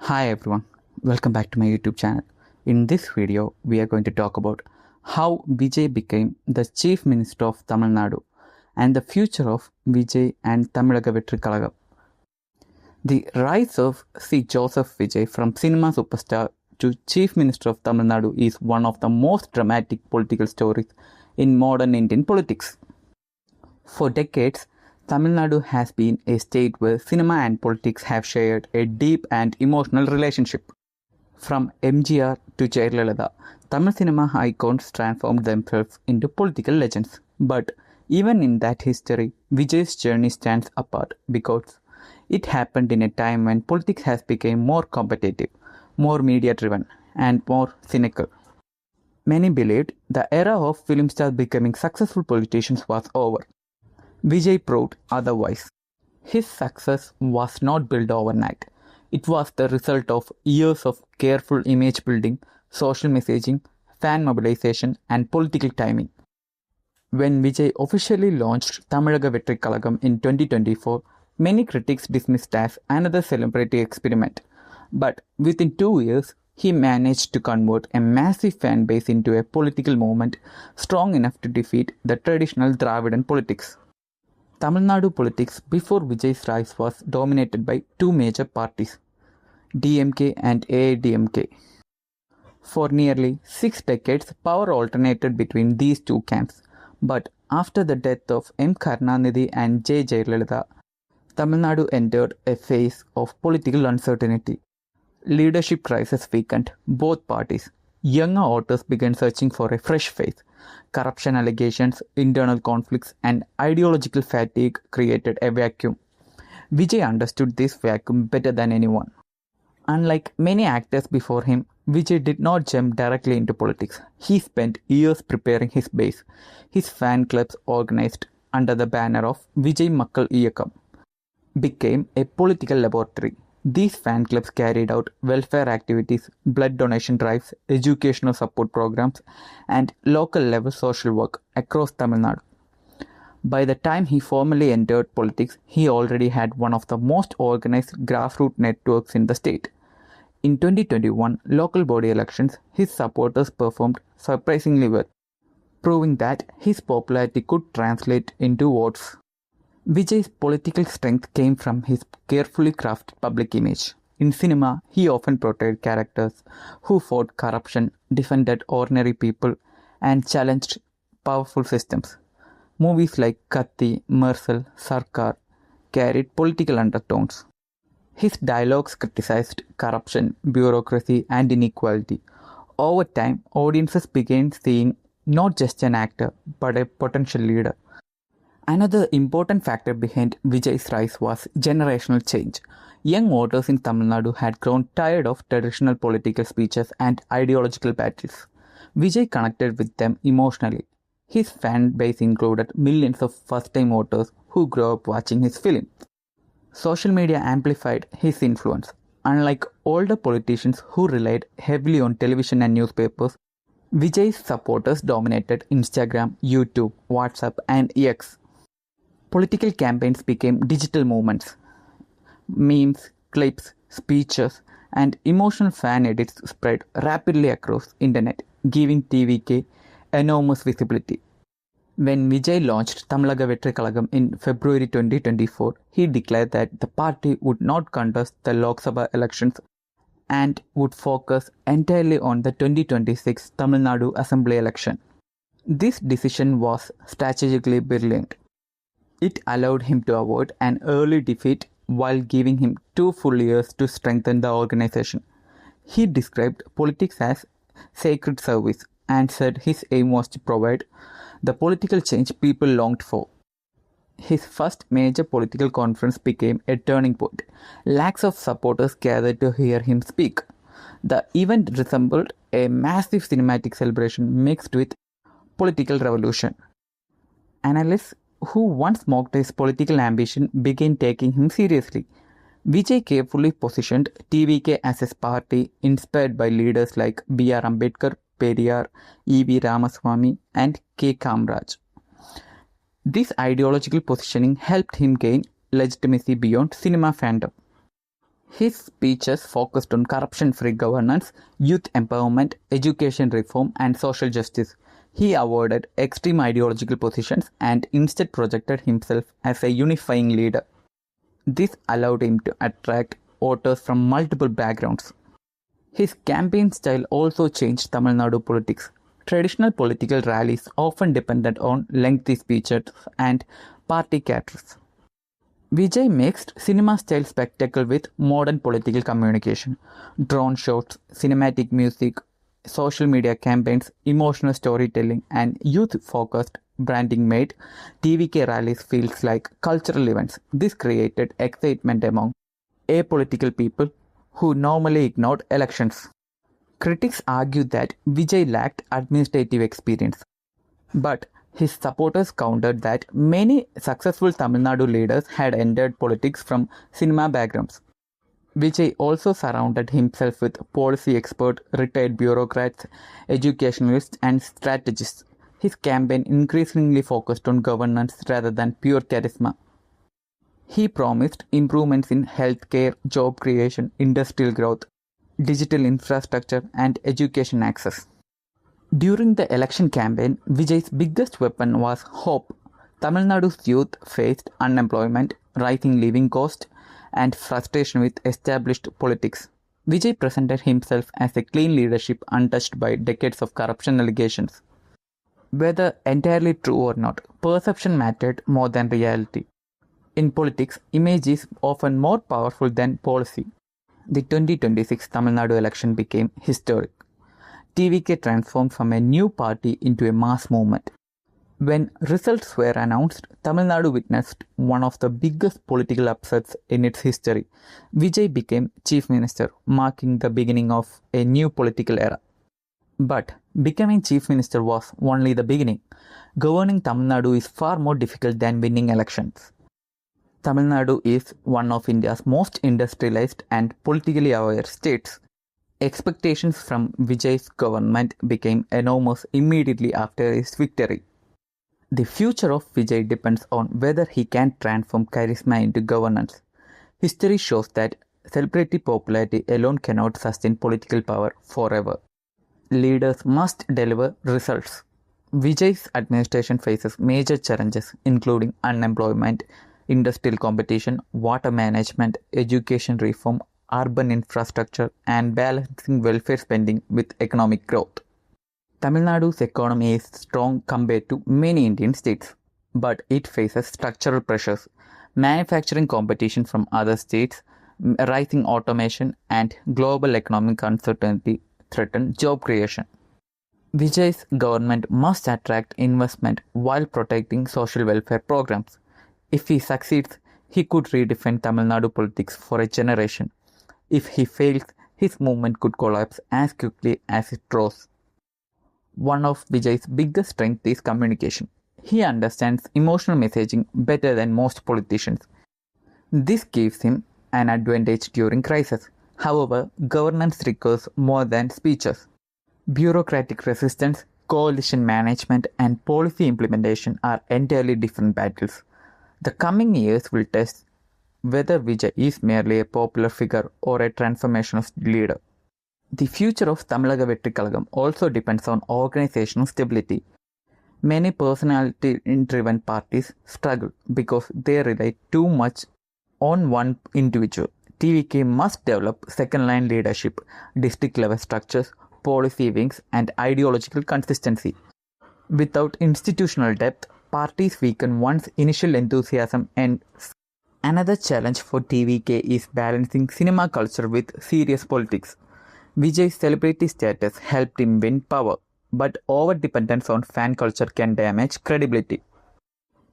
Hi everyone, welcome back to my YouTube channel. In this video, we are going to talk about how Vijay became the Chief Minister of Tamil Nadu and the future of Vijay and Tamilaga Vettri Kazhagam. The rise of C. Joseph Vijay from cinema superstar to Chief Minister of Tamil Nadu is one of the most dramatic political stories in modern Indian politics. For decades, Tamil Nadu has been a state where cinema and politics have shared a deep and emotional relationship. From MGR to Jayalalitha, Tamil cinema icons transformed themselves into political legends. But even in that history, Vijay's journey stands apart because it happened in a time when politics has become more competitive, more media-driven, and more cynical. Many believed the era of film stars becoming successful politicians was over. Vijay proved otherwise. His success was not built overnight. It was the result of years of careful image building, social messaging, fan mobilization, and political timing. When Vijay officially launched Tamilaga Vettri Kazhagam in 2024, many critics dismissed as another celebrity experiment. But within 2 years, he managed to convert a massive fan base into a political movement strong enough to defeat the traditional Dravidian politics. Tamil Nadu politics before Vijay's rise was dominated by two major parties, DMK and AIDMK. For nearly 6 decades, power alternated between these two camps. But after the death of M. Karunanidhi and J. Jayalalitha, Tamil Nadu entered a phase of political uncertainty. Leadership crisis weakened both parties. Younger voters began searching for a fresh face. Corruption allegations, internal conflicts, and ideological fatigue created a vacuum. Vijay understood this vacuum better than anyone. Unlike many actors before him, Vijay did not jump directly into politics. He spent years preparing his base. His fan clubs, organized under the banner of Vijay Makkal Iyakam, became a political laboratory. These fan clubs carried out welfare activities, blood donation drives, educational support programs, and local level social work across Tamil Nadu. By the time he formally entered politics, he already had one of the most organized grassroots networks in the state. In 2021 local body elections, his supporters performed surprisingly well, proving that his popularity could translate into votes. Vijay's political strength came from his carefully crafted public image. In cinema, he often portrayed characters who fought corruption, defended ordinary people, and challenged powerful systems. Movies like Katti, Mersal, Sarkar carried political undertones. His dialogues criticized corruption, bureaucracy, and inequality. Over time, audiences began seeing not just an actor, but a potential leader. Another important factor behind Vijay's rise was generational change. Young voters in Tamil Nadu had grown tired of traditional political speeches and ideological battles. Vijay connected with them emotionally. His fan base included millions of first-time voters who grew up watching his film. Social media amplified his influence. Unlike older politicians who relied heavily on television and newspapers, Vijay's supporters dominated Instagram, YouTube, WhatsApp, and X. Political campaigns became digital movements. Memes, clips, speeches, and emotional fan edits spread rapidly across internet, giving TVK enormous visibility. When Vijay launched Tamilaga Vettri Kazhagam in February 2024, he declared that the party would not contest the Lok Sabha elections and would focus entirely on the 2026 Tamil Nadu Assembly election. This decision was strategically brilliant. It allowed him to avoid an early defeat while giving him 2 full years to strengthen the organization. He described politics as sacred service and said his aim was to provide the political change people longed for. His first major political conference became a turning point. Lakhs of supporters gathered to hear him speak. The event resembled a massive cinematic celebration mixed with political revolution. Analysts who once mocked his political ambition began taking him seriously. Vijay carefully positioned TVK as his party inspired by leaders like B.R. Ambedkar, Periyar, E.V. Ramaswamy, and K. Kamraj. This ideological positioning helped him gain legitimacy beyond cinema fandom. His speeches focused on corruption-free governance, youth empowerment, education reform, and social justice. He avoided extreme ideological positions and instead projected himself as a unifying leader. This allowed him to attract voters from multiple backgrounds. His campaign style also changed Tamil Nadu politics. Traditional political rallies often depended on lengthy speeches and party caters. Vijay mixed cinema-style spectacle with modern political communication. Drone shots, cinematic music, social media campaigns, emotional storytelling, and youth-focused branding made TVK rallies feel like cultural events. This created excitement among apolitical people who normally ignored elections. Critics argue that Vijay lacked administrative experience, but his supporters countered that many successful Tamil Nadu leaders had entered politics from cinema backgrounds. Vijay also surrounded himself with policy experts, retired bureaucrats, educationalists, and strategists. His campaign increasingly focused on governance rather than pure charisma. He promised improvements in healthcare, job creation, industrial growth, digital infrastructure, and education access. During the election campaign, Vijay's biggest weapon was hope. Tamil Nadu's youth faced unemployment, rising living costs, and frustration with established politics. Vijay presented himself as a clean leadership untouched by decades of corruption allegations. Whether entirely true or not, perception mattered more than reality. In politics, image is often more powerful than policy. The 2026 Tamil Nadu election became historic. TVK transformed from a new party into a mass movement. When results were announced, Tamil Nadu witnessed one of the biggest political upsets in its history. Vijay became chief minister, marking the beginning of a new political era. But becoming chief minister was only the beginning. Governing Tamil Nadu is far more difficult than winning elections. Tamil Nadu is one of India's most industrialized and politically aware states. Expectations from Vijay's government became enormous immediately after his victory. The future of Vijay depends on whether he can transform charisma into governance. History shows that celebrity popularity alone cannot sustain political power forever. Leaders must deliver results. Vijay's administration faces major challenges including unemployment, industrial competition, water management, education reform, urban infrastructure, and balancing welfare spending with economic growth. Tamil Nadu's economy is strong compared to many Indian states, but it faces structural pressures, manufacturing competition from other states, rising automation, and global economic uncertainty threaten job creation. Vijay's government must attract investment while protecting social welfare programs. If he succeeds, he could redefine Tamil Nadu politics for a generation. If he fails, his movement could collapse as quickly as it rose. One of Vijay's biggest strengths is communication. He understands emotional messaging better than most politicians. This gives him an advantage during crisis. However, governance requires more than speeches. Bureaucratic resistance, coalition management, and policy implementation are entirely different battles. The coming years will test whether Vijay is merely a popular figure or a transformationist leader. The future of Tamilaga Vettri Kazhagam also depends on organizational stability. Many personality-driven parties struggle because they rely too much on one individual. TVK must develop second-line leadership, district-level structures, policy wings, and ideological consistency. Without institutional depth, parties weaken once initial enthusiasm ends. Another challenge for TVK is balancing cinema culture with serious politics. Vijay's celebrity status helped him win power, but over-dependence on fan culture can damage credibility.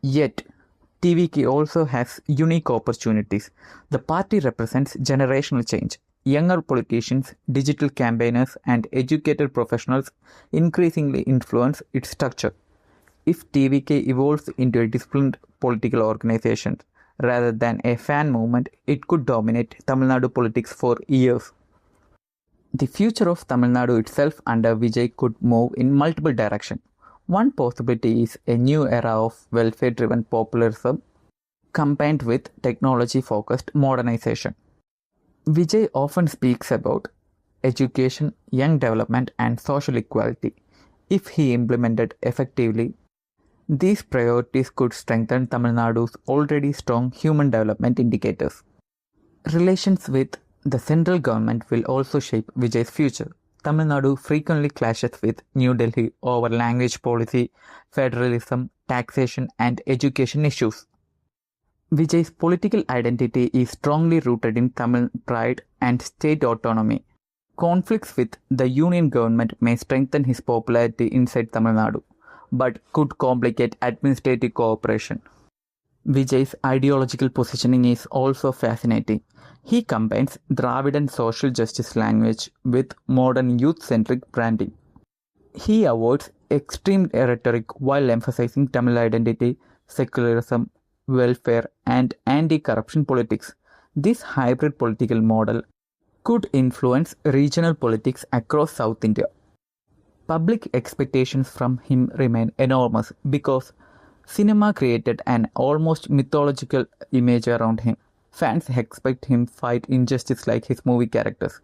Yet, TVK also has unique opportunities. The party represents generational change. Younger politicians, digital campaigners, and educated professionals increasingly influence its structure. If TVK evolves into a disciplined political organization rather than a fan movement, it could dominate Tamil Nadu politics for years. The future of Tamil Nadu itself under Vijay could move in multiple directions. One possibility is a new era of welfare-driven populism combined with technology-focused modernization. Vijay often speaks about education, young development, and social equality. If he implemented effectively, these priorities could strengthen Tamil Nadu's already strong human development indicators. Relations with the central government will also shape Vijay's future. Tamil Nadu frequently clashes with New Delhi over language policy, federalism, taxation, and education issues. Vijay's political identity is strongly rooted in Tamil pride and state autonomy. Conflicts with the union government may strengthen his popularity inside Tamil Nadu, but could complicate administrative cooperation. Vijay's ideological positioning is also fascinating. He combines Dravidian social justice language with modern youth-centric branding. He avoids extreme rhetoric while emphasizing Tamil identity, secularism, welfare, and anti-corruption politics. This hybrid political model could influence regional politics across South India. Public expectations from him remain enormous because cinema created an almost mythological image around him. Fans expect him fight injustice like his movie characters.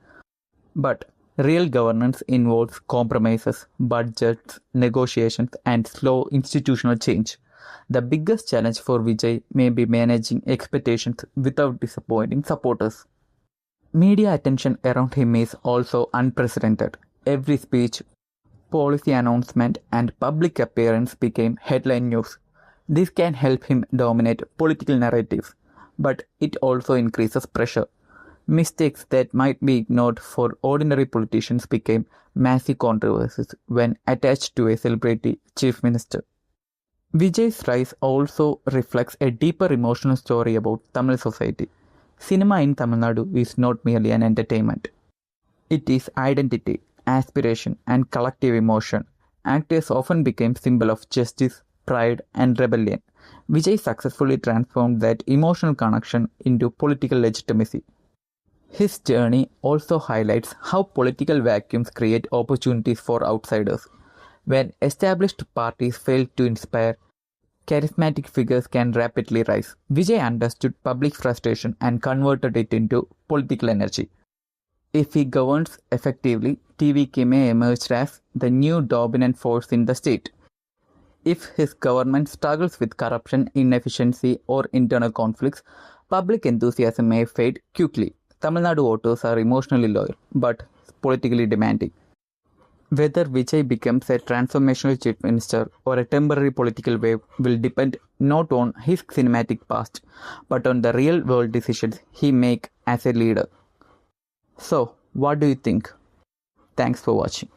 But real governance involves compromises, budgets, negotiations, and slow institutional change. The biggest challenge for Vijay may be managing expectations without disappointing supporters. Media attention around him is also unprecedented. Every speech, policy announcement, and public appearance became headline news. This can help him dominate political narratives, but it also increases pressure. Mistakes that might be ignored for ordinary politicians became massive controversies when attached to a celebrity chief minister. Vijay's rise also reflects a deeper emotional story about Tamil society. Cinema in Tamil Nadu is not merely an entertainment. It is identity, aspiration, and collective emotion. Actors often became symbol of justice, pride, and rebellion. Vijay successfully transformed that emotional connection into political legitimacy. His journey also highlights how political vacuums create opportunities for outsiders. When established parties fail to inspire, charismatic figures can rapidly rise. Vijay understood public frustration and converted it into political energy. If he governs effectively, TVK may emerge as the new dominant force in the state. If his government struggles with corruption, inefficiency, or internal conflicts, public enthusiasm may fade quickly. Tamil Nadu voters are emotionally loyal, but politically demanding. Whether Vijay becomes a transformational chief minister or a temporary political wave will depend not on his cinematic past, but on the real-world decisions he makes as a leader. So, what do you think? Thanks for watching.